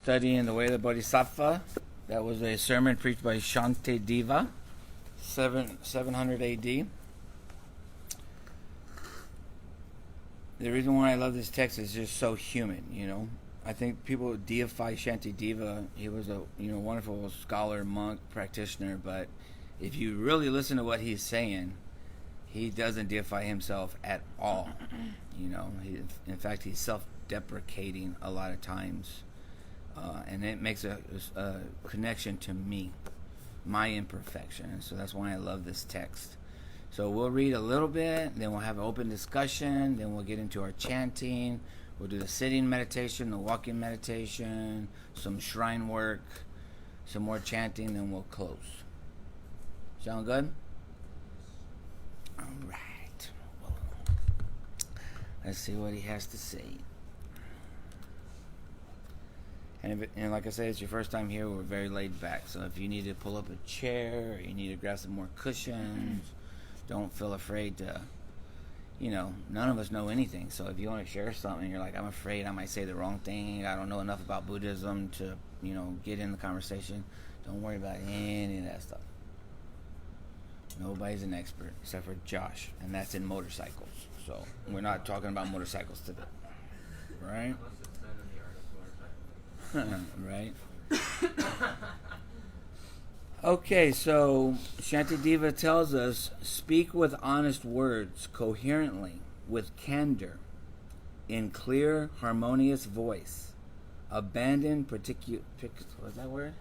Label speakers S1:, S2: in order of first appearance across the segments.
S1: studying The Way of the Bodhisattva. That was a sermon preached by Shantideva, 700 AD. The reason why I love this text is just so human, you know. I think people deify Shantideva. He was a wonderful scholar, monk, practitioner, but if you really listen to what he's saying, he doesn't deify himself at all. You know, in fact, he's self-deprecating a lot of times, and it makes a connection to me, my imperfection. And so that's why I love this text. So we'll read a little bit, then we'll have an open discussion, then we'll get into our chanting. We'll do the sitting meditation, the walking meditation, some shrine work, some more chanting, then we'll close. Sound good? All right. Well, let's see what he has to say. And like I said, it's your first time here. We're very laid back. So if you need to pull up a chair, or you need to grab some more cushions, don't feel afraid to, none of us know anything. So if you want to share something, you're like, I'm afraid I might say the wrong thing. I don't know enough about Buddhism to, get in the conversation. Don't worry about any of that stuff. Nobody's an expert except for Josh, and that's in motorcycles. So we're not talking about motorcycles today. Right? Right? Okay, so Shantideva tells us, speak with honest words, coherently, with candor, in clear, harmonious voice. Abandon what's that word?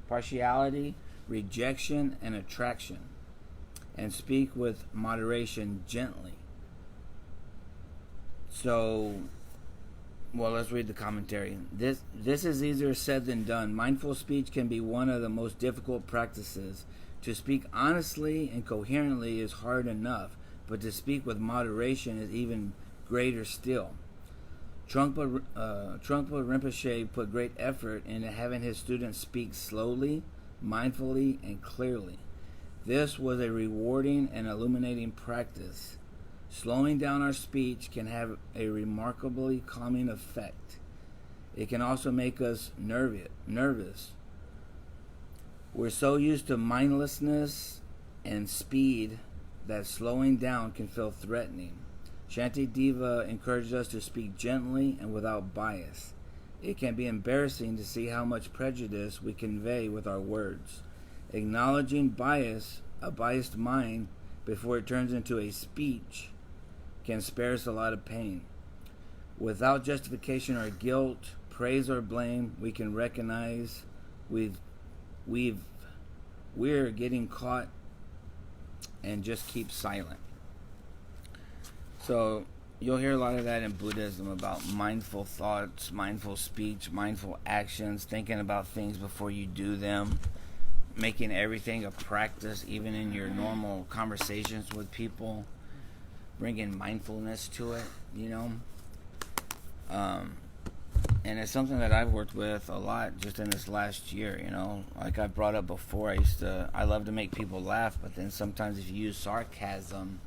S1: Partiality, rejection, and attraction. And speak with moderation gently. So, well, let's read the commentary. This is easier said than done. Mindful speech can be one of the most difficult practices. To speak honestly and coherently is hard enough, but to speak with moderation is even greater still. Trungpa Rinpoche put great effort into having his students speak slowly, mindfully, and clearly. This was a rewarding and illuminating practice. Slowing down our speech can have a remarkably calming effect. It can also make us nervous. We're so used to mindlessness and speed that slowing down can feel threatening. Shantideva encourages us to speak gently and without bias. It can be embarrassing to see how much prejudice we convey with our words. Acknowledging a biased mind, before it turns into a speech, can spare us a lot of pain. Without justification or guilt, praise or blame, we can recognize we're getting caught and just keep silent. So you'll hear a lot of that in Buddhism about mindful thoughts, mindful speech, mindful actions, thinking about things before you do them, making everything a practice, even in your normal conversations with people, bringing mindfulness to it, and it's something that I've worked with a lot just in this last year, like I brought up before. I love to make people laugh, but then sometimes if you use sarcasm,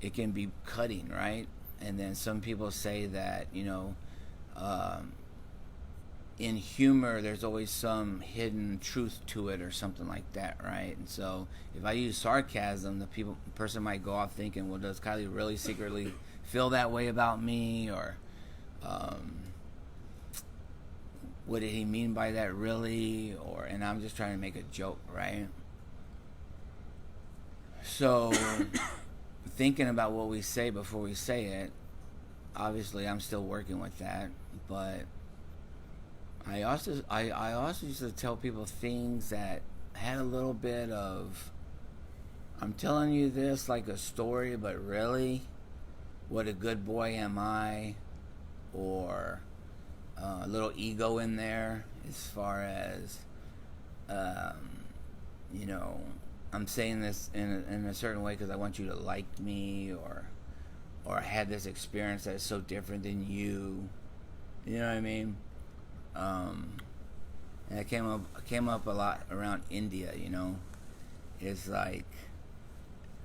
S1: it can be cutting, right? And then some people say that, in humor, there's always some hidden truth to it or something like that, right? And so if I use sarcasm, the person might go off thinking, well, does Kylie really secretly feel that way about me? Or what did he mean by that really? And I'm just trying to make a joke, right? So thinking about what we say before we say it, obviously I'm still working with that, but I also used to tell people things that had a little bit of, I'm telling you this like a story, but really, what a good boy am I, or a little ego in there as far as, I'm saying this in a certain way because I want you to like me, or I had this experience that is so different than you. You know what I mean? And it came up a lot around India. It's like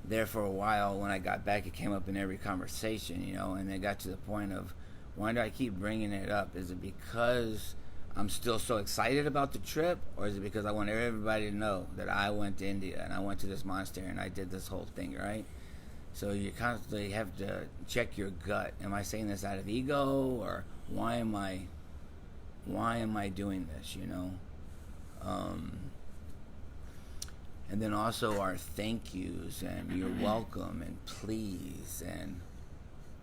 S1: there for a while. When I got back, it came up in every conversation. And it got to the point of, Why do I keep bringing it up? Is it because I'm still so excited about the trip, or is it because I want everybody to know that I went to India and I went to this monastery and I did this whole thing, right? So you constantly have to check your gut. Am I saying this out of ego, or why am I doing this? You know, and then also our thank yous and you're welcome and please and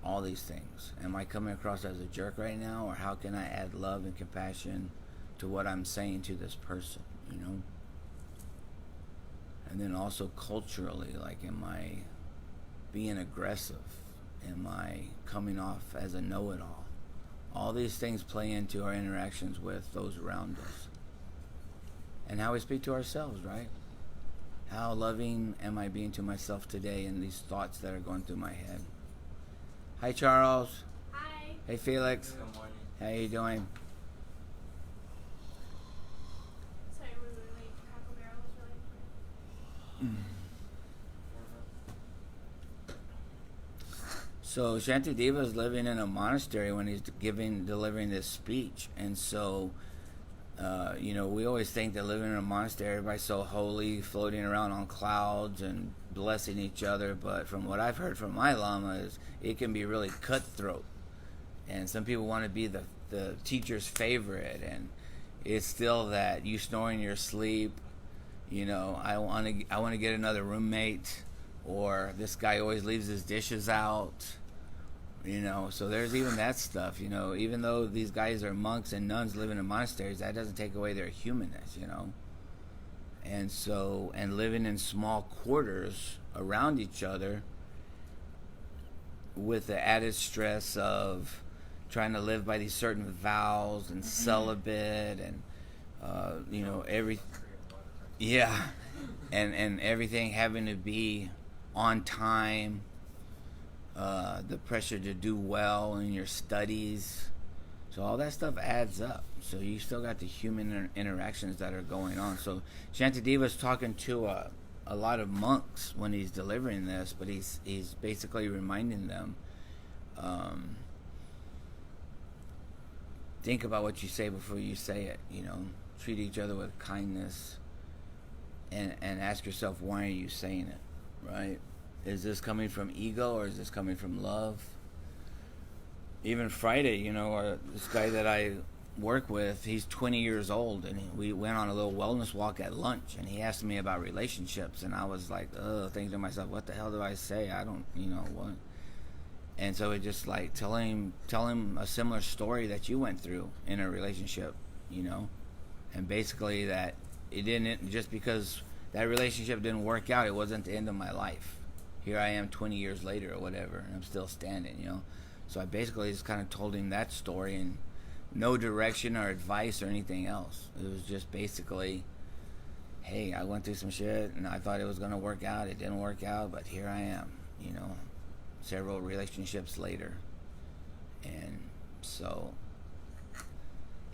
S1: all these things. Am I coming across as a jerk right now, or how can I add love and compassion to what I'm saying to this person? You know, and then also culturally, like, am I being aggressive? Am I coming off as a know-it-all? All these things play into our interactions with those around us. And how we speak to ourselves, right? How loving am I being to myself today in these thoughts that are going through my head? Hi, Charles.
S2: Hi.
S1: Hey, Felix.
S3: Good morning.
S1: How you doing?
S2: Sorry, wait. Crackle Barrel was really
S1: So Shantideva is living in a monastery when he's delivering this speech, and so we always think that living in a monastery, everybody's so holy, floating around on clouds and blessing each other. But from what I've heard from my Lama, is it can be really cutthroat, and some people want to be the teacher's favorite, and it's still that you snore in your sleep. You know, I want to get another roommate, or this guy always leaves his dishes out. You know, so there's even that stuff. You know, even though these guys are monks and nuns living in monasteries, that doesn't take away their humanness. You know, and living in small quarters around each other, with the added stress of trying to live by these certain vows and celibate and and everything having to be on time. The pressure to do well in your studies, so all that stuff adds up. So you still got the human interactions that are going on. So Shantideva's talking to a lot of monks when he's delivering this, but he's basically reminding them, think about what you say before you say it. You know, treat each other with kindness, and ask yourself, why are you saying it, right? Is this coming from ego, or is this coming from love? Even Friday, this guy that I work with, he's 20 years old, and we went on a little wellness walk at lunch, and he asked me about relationships, and I was like, thinking to myself, what the hell do I say? I don't, what? And so it just like tell him a similar story that you went through in a relationship, and basically that it didn't, just because that relationship didn't work out, it wasn't the end of my life. Here I am 20 years later or whatever, and I'm still standing, So I basically just kind of told him that story, and no direction or advice or anything else. It was just basically, hey, I went through some shit, and I thought it was going to work out. It didn't work out, but here I am, several relationships later. And so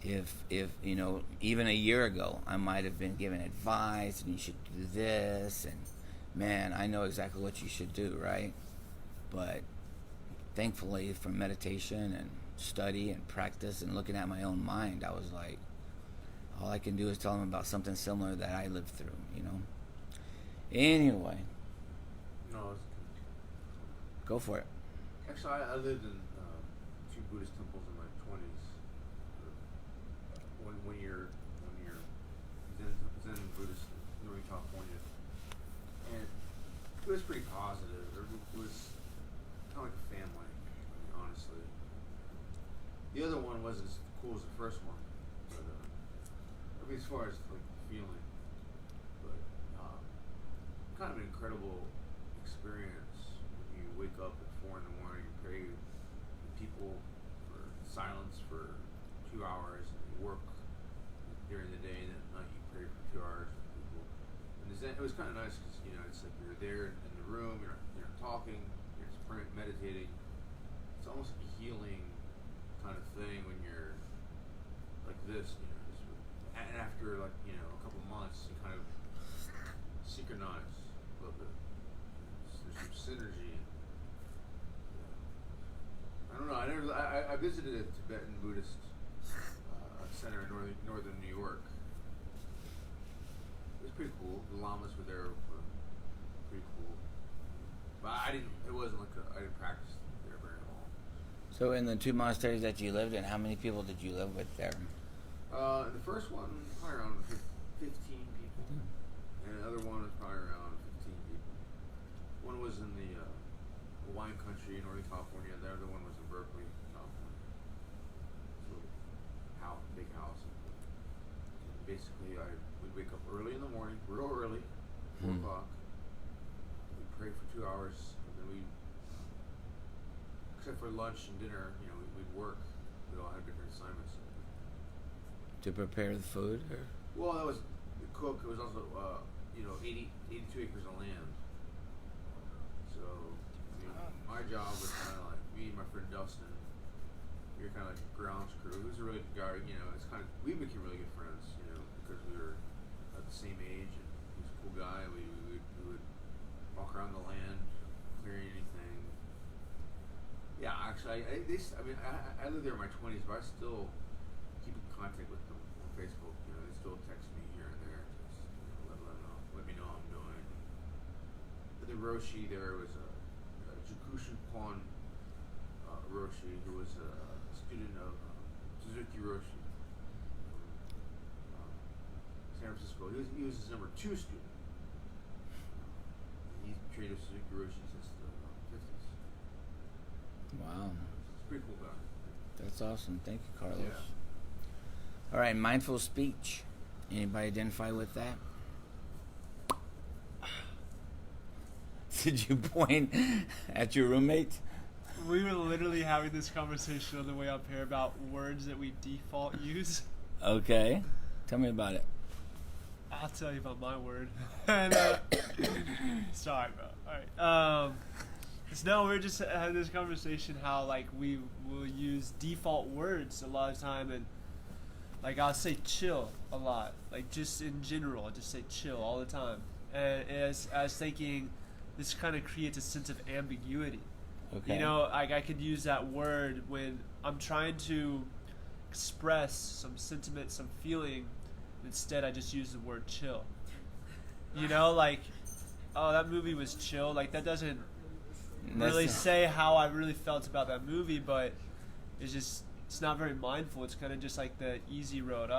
S1: if even a year ago, I might have been given advice, and you should do this, and man, I know exactly what you should do, right? But thankfully, from meditation and study and practice and looking at my own mind, I was like, all I can do is tell them about something similar that I lived through, Anyway.
S3: No,
S1: go for it.
S3: actually, I lived in two Buddhist temples in my 20s. One year Zen Buddhist in Northern California. And it was pretty positive. It was kind of like a family, honestly. The other one wasn't as cool as the first one, but as far as like the feeling, but kind of an incredible experience when you wake up at 4 in the morning and pray with people for silence for 2 hours, and you work during the day, and at night you pray for 2 hours with people. And it was kind of nice because it's like you're there in the room, you're talking, you're just praying, meditating. It's almost like a healing kind of thing when you're like this, and after a couple months, you kind of synchronize a little bit. There's some synergy. I don't know. I never. I visited a Tibetan Buddhist center in northern New York. It was pretty cool. The lamas were there. Pretty cool. But I didn't. It wasn't like I didn't practice there very long.
S1: So in the 2 monasteries that you lived in, how many people did you live with there?
S3: The first one probably around 15 people, and the other one was probably around 15 people. One was in the wine country in Northern California. The other one was in Berkeley, California. So, big house. And basically, we'd wake up early in the morning, real early, 4 o'clock. We'd pray for 2 hours, and then except for lunch and dinner, we'd work. We all had different assignments.
S1: To prepare the food? Or?
S3: Well, that was the cook. It was also, 82 acres of land. So, my job was kind of like me and my friend Dustin. We were kind of like grounds crew. He was a really good guy. It's kind of we became really good friends. Because we were at the same age, and he was a cool guy. We would walk around the land, clearing anything. Yeah, actually, I lived there in my 20s, but I still keep in contact with them on Facebook. They still text me here and there, just let me know how I'm doing. The Roshi there was a Jukushu Pon Roshi, who was a student of Suzuki Roshi from San Francisco. He was his number 2 student. He's trained with Suzuki Roshi since the 50s.
S1: Wow.
S3: It's a pretty cool guy.
S1: That's awesome. Thank you, Carlos.
S3: Yeah.
S1: All right, mindful speech. Anybody identify with that? Did you point at your roommate?
S4: We were literally having this conversation on the way up here about words that we default use.
S1: Okay. Tell me about it.
S4: I'll tell you about my word. And, sorry, bro. All right. So we're just having this conversation how we will use default words a lot of time, and I'll say chill a lot. Just in general, I just say chill all the time. And I was thinking, this kind of creates a sense of ambiguity.
S1: Okay.
S4: I could use that word when I'm trying to express some sentiment, some feeling. Instead, I just use the word chill. Oh, that movie was chill. That doesn't really say how I really felt about that movie, but it's not very mindful. It's kind of just like the easy road.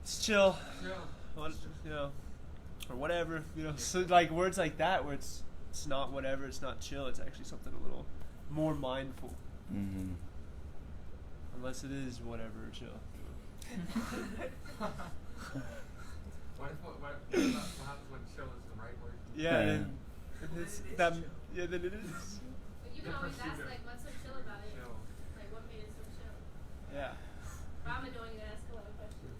S4: It's chill. Or whatever. So words like that where it's not whatever, it's not chill. It's actually something a little more mindful.
S1: Mm-hmm.
S4: Unless it is whatever or chill.
S5: What happens when chill is the right word?
S4: Yeah, then it is.
S2: But you can always ask, what's so chill about it?
S5: Chill.
S2: What made it so chill?
S4: Yeah.
S2: But I'm annoying to ask a lot of questions.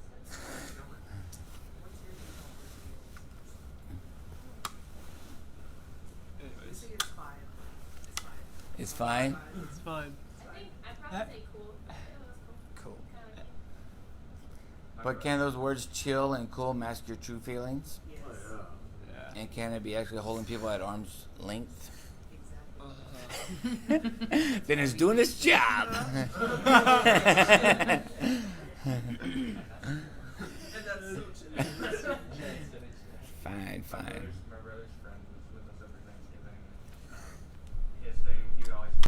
S4: Anyways,
S6: It's fine.
S1: It's fine?
S4: it's fine.
S2: I think I'd probably say cool. Yeah, that's cool.
S1: Cool.
S2: Kinda like
S1: But can those words chill and cool mask your true feelings?
S6: Yes.
S3: Oh, yeah.
S4: Yeah.
S1: And can it be actually holding people at arm's length?
S6: Exactly.
S1: Then it's doing its job. Fine.